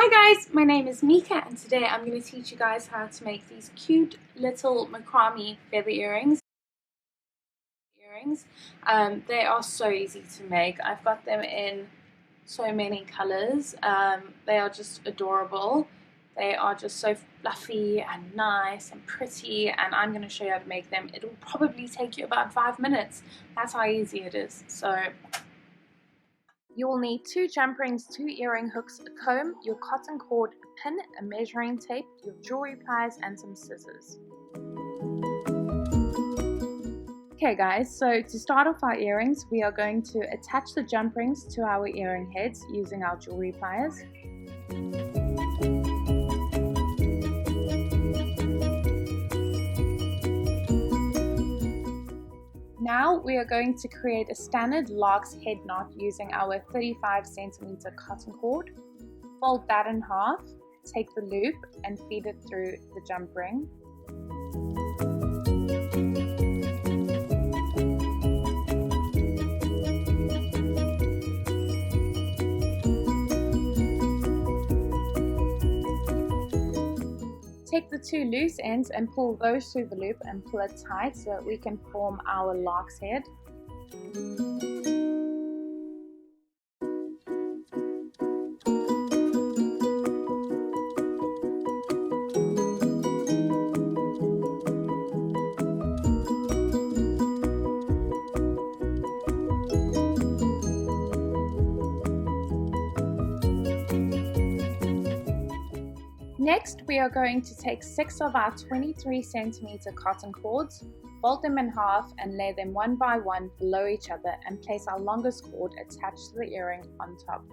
Hi guys, my name is Mika and today I'm going to teach you guys how to make these cute little macrame feather earrings. They are so easy to make. I've got them in so many colors. They are just adorable. They are just so fluffy and nice and pretty, and I'm going to show you how to make them. It will probably take you about 5 minutes. That's how easy it is. So you will need 2 jump rings, 2 earring hooks, a comb, your cotton cord, a pin, a measuring tape, your jewelry pliers, and some scissors. Okay guys, so to start off our earrings, we are going to attach the jump rings to our earring heads using our jewelry pliers. Now we are going to create a standard lark's head knot using our 35 centimeter cotton cord. Fold that in half, take the loop and feed it through the jump ring. Take the 2 loose ends and pull those through the loop and pull it tight so that we can form our lark's head. Next, we are going to take 6 of our 23 centimeter cotton cords, fold them in half and lay them one by one below each other and place our longest cord attached to the earring on top.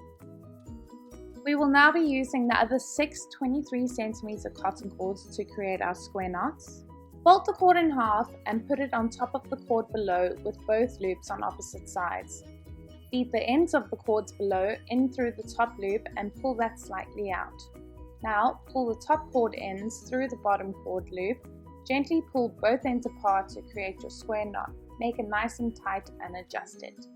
We will now be using the other 6 23 centimeter cotton cords to create our square knots. Fold the cord in half and put it on top of the cord below with both loops on opposite sides. Feed the ends of the cords below in through the top loop and pull that slightly out. Now pull the top cord ends through the bottom cord loop. Gently pull both ends apart to create your square knot. Make it nice and tight and adjust it.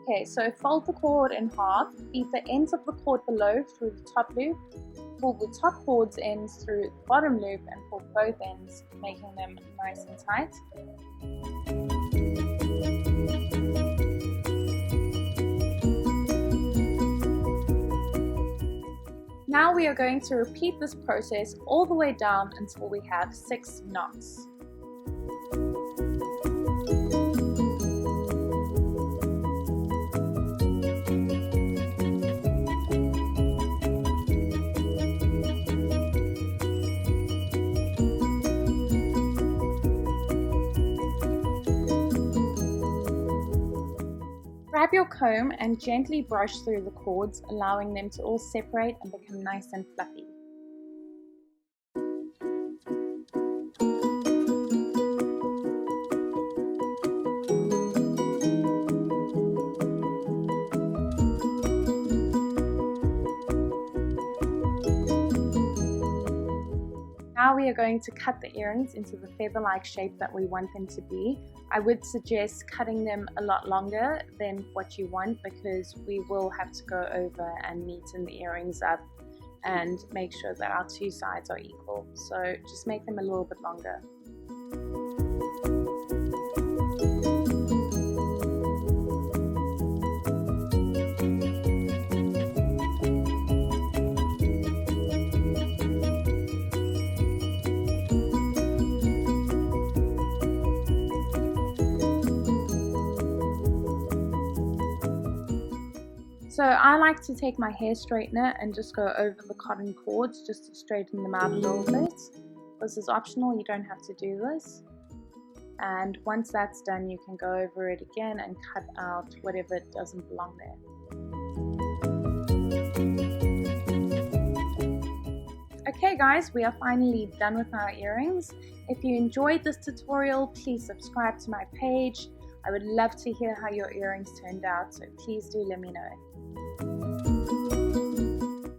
Okay, so fold the cord in half, feed the ends of the cord below through the top loop. Pull the top cord's ends through the bottom loop and pull both ends, making them nice and tight. Now we are going to repeat this process all the way down until we have 6 knots. Grab your comb and gently brush through the cords, allowing them to all separate and become nice and fluffy. Now we are going to cut the earrings into the feather-like shape that we want them to be. I would suggest cutting them a lot longer than what you want because we will have to go over and neaten the earrings up and make sure that our 2 sides are equal. So just make them a little bit longer. So I like to take my hair straightener and just go over the cotton cords just to straighten them out a little bit. This is optional, you don't have to do this. And once that's done, you can go over it again and cut out whatever doesn't belong there. Okay guys, we are finally done with our earrings. If you enjoyed this tutorial, please subscribe to my page. I would love to hear how your earrings turned out, so please do let me know.